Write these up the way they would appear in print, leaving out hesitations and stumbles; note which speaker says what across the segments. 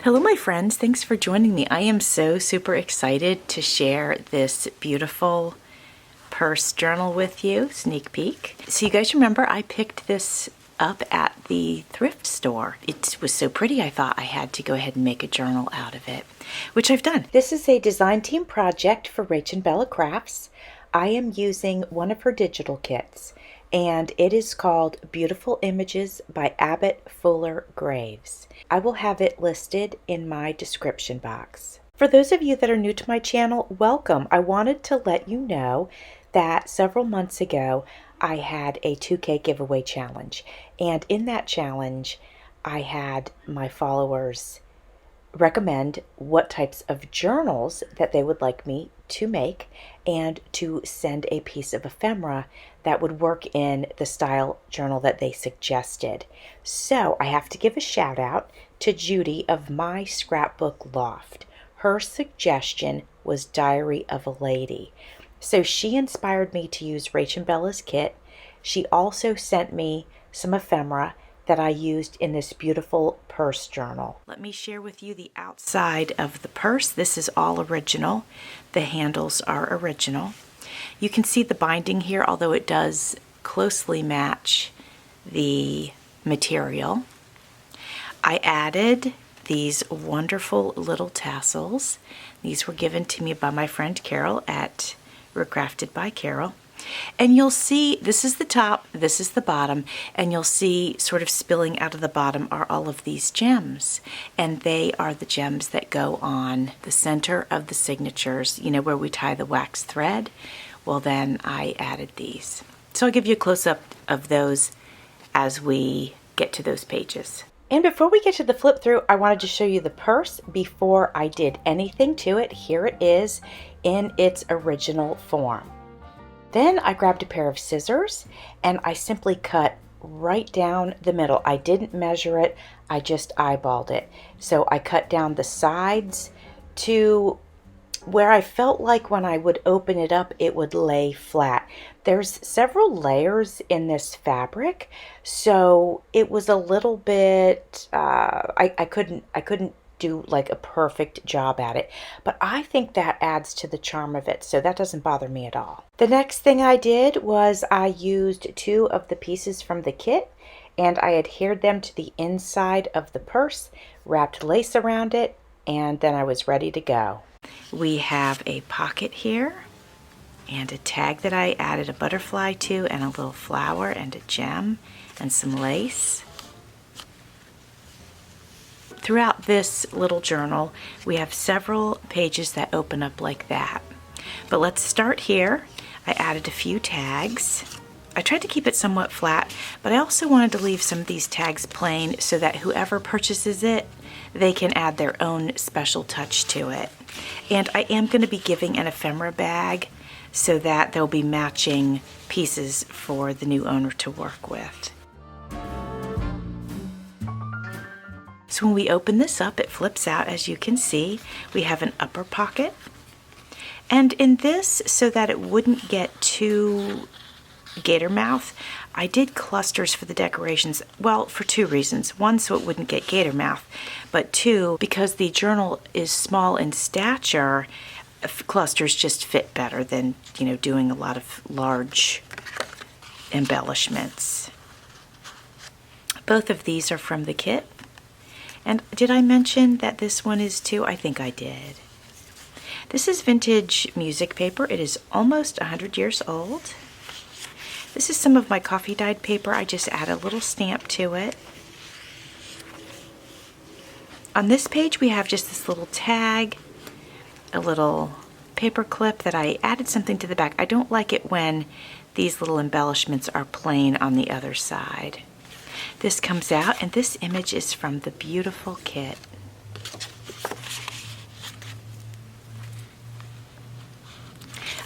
Speaker 1: Hello my friends, thanks for joining me. I am so super excited to share this beautiful purse journal with you, sneak peek. So you guys remember I picked this up at the thrift store. It was so pretty I thought I had to go ahead and make a journal out of it, which I've done. This is a design team project for Rach and Bella Crafts. I am using one of her digital kits, and it is called Beautiful Images by Abbott Fuller Graves. I will have it listed in my description box. For those of you that are new to my channel, welcome. I wanted to let you know that several months ago I had a 2K giveaway challenge, and in that challenge I had my followers recommend what types of journals that they would like me to make and to send a piece of ephemera that would work in the style journal that they suggested. So I have to give a shout out to Judy of My Scrapbook Loft. Her suggestion was Diary of a Lady. So she inspired me to use Rach and Bella's kit. She also sent me some ephemera that I used in this beautiful purse journal. Let me share with you the outside of the purse. This is all original. The handles are original. You can see the binding here, although it does closely match the material. I added these wonderful little tassels. These were given to me by my friend Carol at Crafted by Carol. And you'll see, this is the top, this is the bottom, and you'll see sort of spilling out of the bottom are all of these gems. And they are the gems that go on the center of the signatures, you know, where we tie the wax thread. Well, then I added these. So I'll give you a close-up of those as we get to those pages. And before we get to the flip through, I wanted to show you the purse before I did anything to it. Here it is in its original form. Then I grabbed a pair of scissors and I simply cut right down the middle. I didn't measure it, I just eyeballed it. So I cut down the sides to where I felt like when I would open it up, it would lay flat. There's several layers in this fabric, so it was a little bit, I couldn't do like a perfect job at it, but I think that adds to the charm of it, so that doesn't bother me at all. The next thing I did was I used two of the pieces from the kit and I adhered them to the inside of the purse, wrapped lace around it, and then I was ready to go. We have a pocket here and a tag that I added a butterfly to and a little flower and a gem and some lace. Throughout this little journal, we have several pages that open up like that. But let's start here. I added a few tags. I tried to keep it somewhat flat, but I also wanted to leave some of these tags plain so that whoever purchases it, they can add their own special touch to it. And I am going to be giving an ephemera bag so that there'll be matching pieces for the new owner to work with. So when we open this up, it flips out. As you can see, we have an upper pocket. And in this, so that it wouldn't get too gator mouth, I did clusters for the decorations. Well, for two reasons. One, so it wouldn't get gator mouth, but two, because the journal is small in stature, clusters just fit better than, you know, doing a lot of large embellishments. Both of these are from the kit. And did I mention that this one is too? I think I did. This is vintage music paper. It is almost 100 years old. This is some of my coffee dyed paper. I just add a little stamp to it. On this page we have just this little tag, a little paper clip that I added something to the back. I don't like it when these little embellishments are plain on the other side. This comes out, and this image is from the beautiful kit.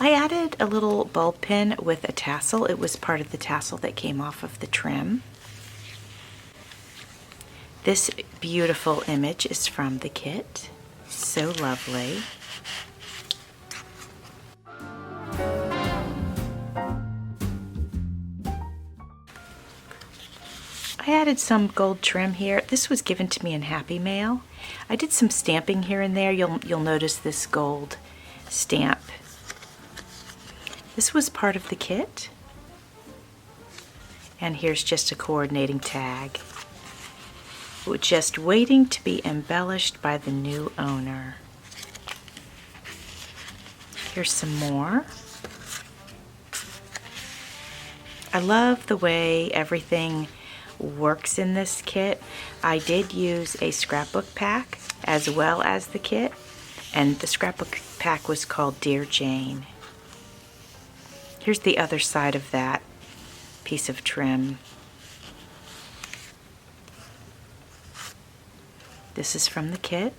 Speaker 1: I added a little bulb pin with a tassel. It was part of the tassel that came off of the trim. This beautiful image is from the kit. So lovely. I added some gold trim here. This was given to me in Happy Mail, I did some stamping here and there. You'll notice this gold stamp. This was part of the kit. And here's just a coordinating tag. Just waiting to be embellished by the new owner. Here's some more. I love the way everything works in this kit. I did use a scrapbook pack as well as the kit, and the scrapbook pack was called Dear Jane. Here's the other side of that piece of trim. This is from the kit.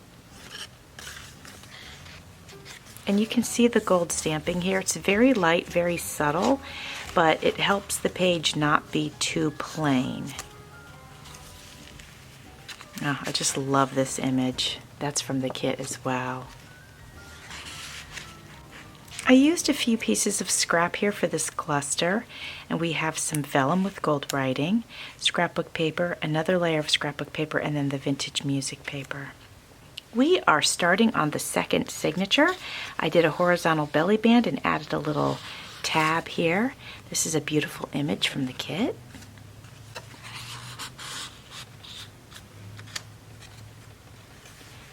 Speaker 1: And you can see the gold stamping here. It's very light, very subtle, but it helps the page not be too plain. Oh, I just love this image. That's from the kit as well. I used a few pieces of scrap here for this cluster, and we have some vellum with gold writing, scrapbook paper, another layer of scrapbook paper, and then the vintage music paper. We are starting on the second signature. I did a horizontal belly band and added a little tab here. This is a beautiful image from the kit.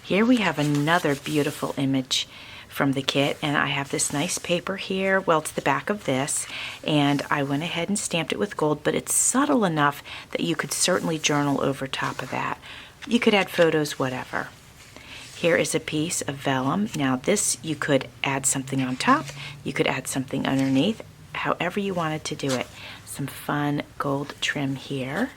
Speaker 1: Here we have another beautiful image from the kit, and I have this nice paper here. Well, it's the back of this, and I went ahead and stamped it with gold, but it's subtle enough that you could certainly journal over top of that. You could add photos, whatever. Here is a piece of vellum. Now this, you could add something on top, you could add something underneath, however you wanted to do it. Some fun gold trim here.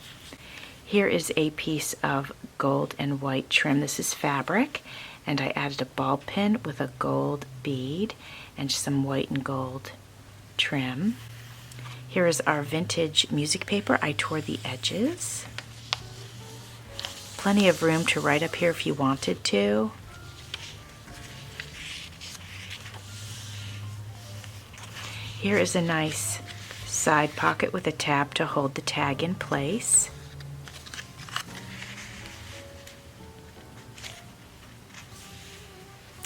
Speaker 1: Here is a piece of gold and white trim. This is fabric, and I added a ball pin with a gold bead and some white and gold trim. Here is our vintage music paper. I tore the edges. Plenty of room to write up here if you wanted to. Here is a nice side pocket with a tab to hold the tag in place.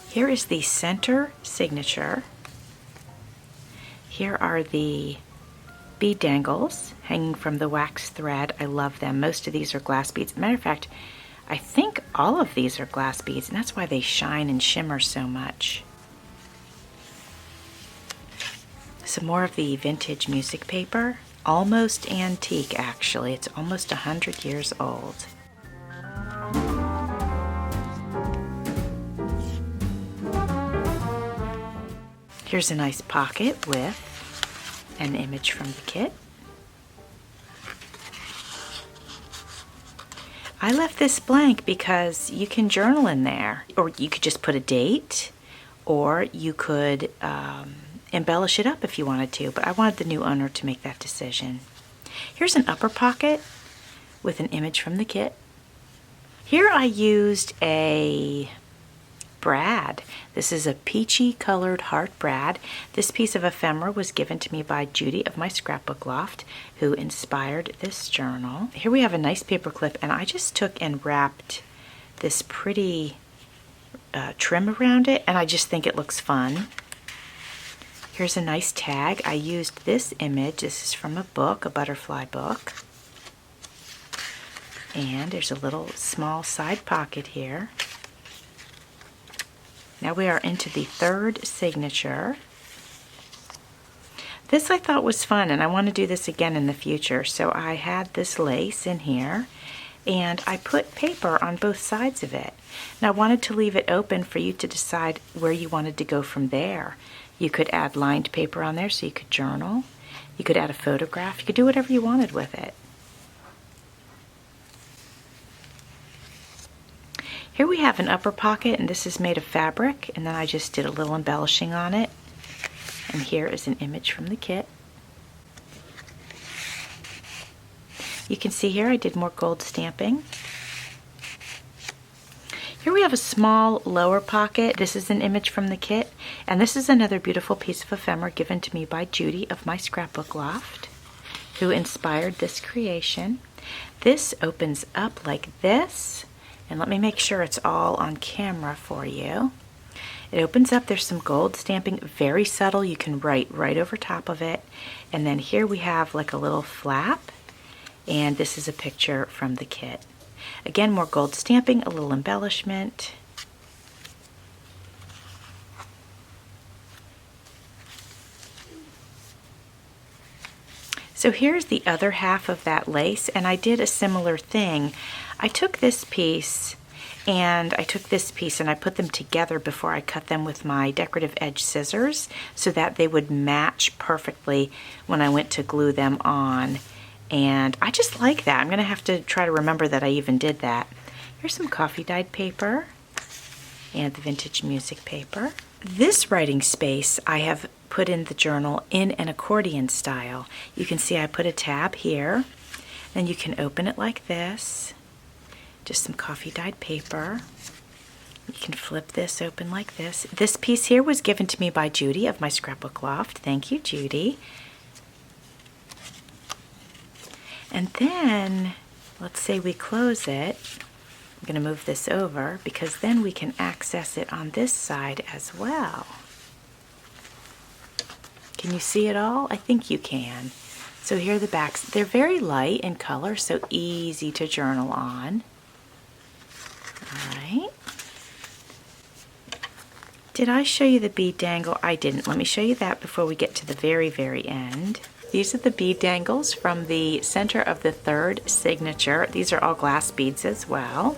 Speaker 1: Here is the center signature. Here are the bead dangles hanging from the wax thread. I love them. Most of these are glass beads. Matter of fact, I think all of these are glass beads, and that's why they shine and shimmer so much. Some more of the vintage music paper. Almost antique, actually. It's almost 100 years old. Here's a nice pocket with an image from the kit. I left this blank because you can journal in there, or you could just put a date, or you could embellish it up if you wanted to, but I wanted the new owner to make that decision. Here's an upper pocket with an image from the kit. Here I used a brad. This is a peachy colored heart brad. This piece of ephemera was given to me by Judy of my scrapbook loft, who inspired this journal. Here we have a nice paper clip, and I just took and wrapped this pretty trim around it, and I just think it looks fun. Here's a nice tag. I used this image. This is from a book, a butterfly book. And there's a little small side pocket here. Now we are into the third signature. This I thought was fun, and I want to do this again in the future. So I had this lace in here, and I put paper on both sides of it. Now I wanted to leave it open for you to decide where you wanted to go from there. You could add lined paper on there so you could journal. You could add a photograph. You could do whatever you wanted with it. Here we have an upper pocket, and this is made of fabric, and then I just did a little embellishing on it. And here is an image from the kit. You can see here I did more gold stamping. Here we have a small lower pocket. This is an image from the kit, and this is another beautiful piece of ephemera given to me by Judy of my scrapbook loft, who inspired this creation. This opens up like this, And let me make sure it's all on camera for you. It opens up, there's some gold stamping, very subtle. You can write right over top of it. And then here we have like a little flap, and this is a picture from the kit. Again, more gold stamping, a little embellishment. So here's the other half of that lace, and I did a similar thing. I took this piece and I put them together before I cut them with my decorative edge scissors so that they would match perfectly when I went to glue them on. And I just like that. I'm going to have to try to remember that I even did that. Here's some coffee dyed paper and the vintage music paper. This writing space I have put in the journal in an accordion style. You can see I put a tab here, then you can open it like this. Just some coffee dyed paper. You can flip this open like this. This piece here was given to me by Judy of my scrapbook loft. Thank you, Judy. And then, let's say we close it. I'm going to move this over because then we can access it on this side as well. Can you see it all? I think you can. So here are the backs. They're very light in color, so easy to journal on. All right. Did I show you the bead dangle? I didn't. Let me show you that before we get to the very, very end. These are the bead dangles from the center of the third signature. These are all glass beads as well.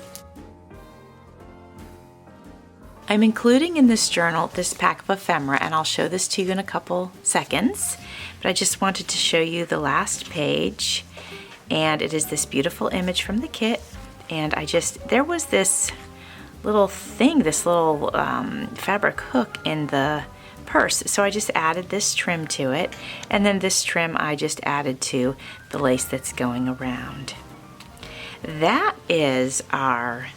Speaker 1: I'm including in this journal this pack of ephemera, and I'll show this to you in a couple seconds, but I just wanted to show you the last page, and it is this beautiful image from the kit. And there was this little thing, this little fabric hook in the purse, so I just added this trim to it, and then this trim I just added to the lace that's going around. That is our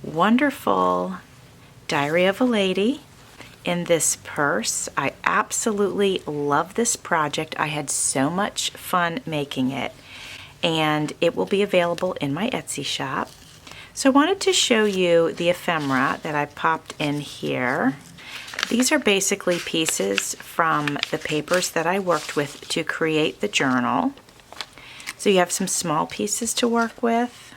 Speaker 1: wonderful Diary of a Lady in this purse. I absolutely love this project. I had so much fun making it, and it will be available in my Etsy shop. So I wanted to show you the ephemera that I popped in here. These are basically pieces from the papers that I worked with to create the journal. So you have some small pieces to work with,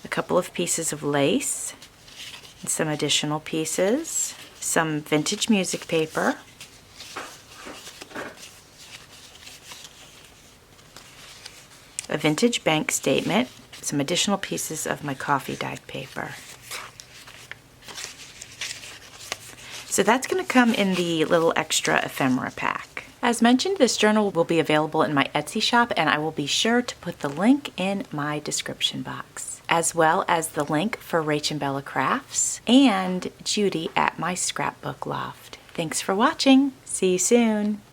Speaker 1: a couple of pieces of lace, and some additional pieces, some vintage music paper, a vintage bank statement, some additional pieces of my coffee dyed paper. So that's going to come in the little extra ephemera pack. As mentioned, this journal will be available in my Etsy shop, and I will be sure to put the link in my description box, as well as the link for Rach and Bella Crafts and Judy at my scrapbook loft. Thanks for watching. See you soon.